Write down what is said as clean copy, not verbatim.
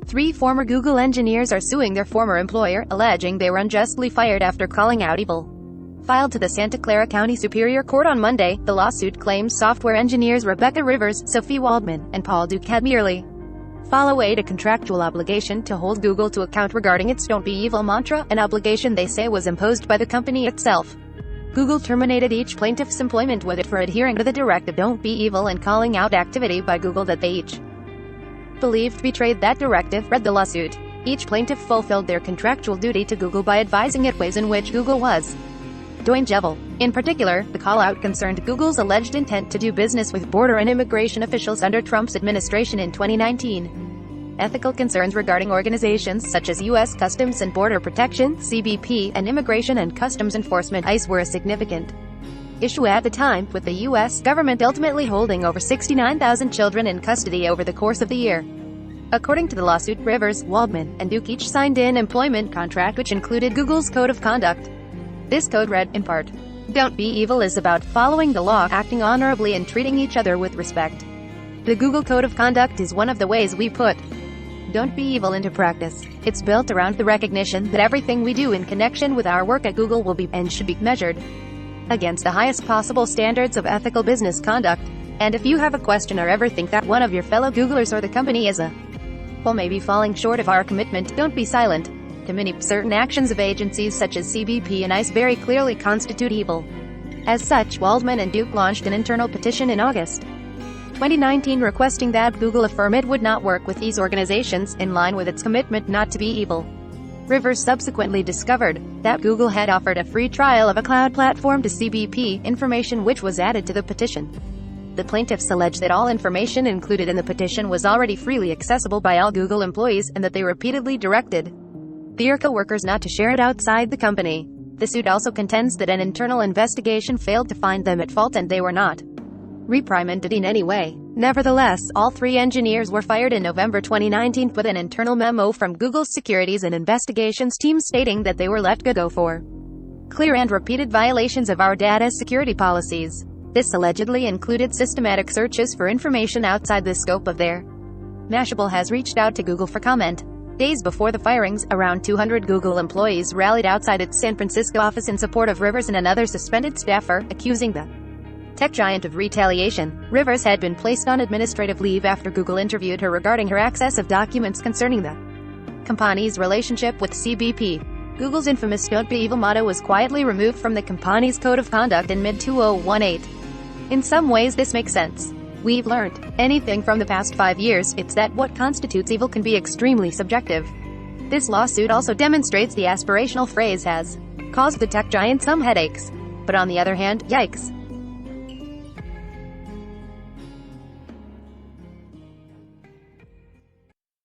Three former Google engineers are suing their former employer, alleging they were unjustly fired after calling out evil. Filed to the Santa Clara County Superior Court on Monday, the lawsuit claims software engineers Rebecca Rivers, Sophie Waldman, and Paul Duke had merely followed a contractual obligation to hold Google to account regarding its "Don't Be Evil" mantra, an obligation they say was imposed by the company itself. Google terminated each plaintiff's employment with it for adhering to the directive "Don't Be Evil" and calling out activity by Google that they each believed betrayed that directive, read the lawsuit. Each plaintiff fulfilled their contractual duty to Google by advising it ways in which Google was doing evil. In particular, the call-out concerned Google's alleged intent to do business with border and immigration officials under Trump's administration in 2019. Ethical concerns regarding organizations such as U.S. Customs and Border Protection, CBP, and Immigration and Customs Enforcement, ICE, were a significant issue at the time, with the U.S. government ultimately holding over 69,000 children in custody over the course of the year. According to the lawsuit, Rivers, Waldman, and Duke each signed an employment contract which included Google's code of conduct. This code read, in part, "Don't be evil is about following the law, acting honorably, and treating each other with respect. The Google Code of Conduct is one of the ways we put Don't Be Evil into practice. It's built around the recognition that everything we do in connection with our work at Google will be, and should be, measured against the highest possible standards of ethical business conduct. And if you have a question or ever think that one of your fellow Googlers or the company is maybe falling short of our commitment, don't be silent. To many, certain actions of agencies such as CBP and ICE very clearly constitute evil. As such, Waldman and Duke launched an internal petition in August 2019 requesting that Google affirm it would not work with these organizations, in line with its commitment not to be evil. Rivers subsequently discovered that Google had offered a free trial of a cloud platform to CBP, information which was added to the petition. The plaintiffs allege that all information included in the petition was already freely accessible by all Google employees, and that they repeatedly directed their co-workers not to share it outside the company. The suit also contends that an internal investigation failed to find them at fault and they were not reprimanded in any way. Nevertheless, all three engineers were fired in November 2019 with an internal memo from Google's Securities and Investigations team stating that they were let go for clear and repeated violations of our data security policies. This allegedly included systematic searches for information outside the scope of their. Mashable has reached out to Google for comment. Days before the firings, around 200 Google employees rallied outside its San Francisco office in support of Rivers and another suspended staffer, accusing the tech giant of retaliation. Rivers had been placed on administrative leave after Google interviewed her regarding her access of documents concerning the company's relationship with CBP. Google's infamous "Don't Be Evil" motto was quietly removed from the company's code of conduct in mid-2018. In some ways this makes sense. We've learned anything from the past 5 years, it's that what constitutes evil can be extremely subjective. This lawsuit also demonstrates the aspirational phrase has caused the tech giant some headaches. But on the other hand, yikes.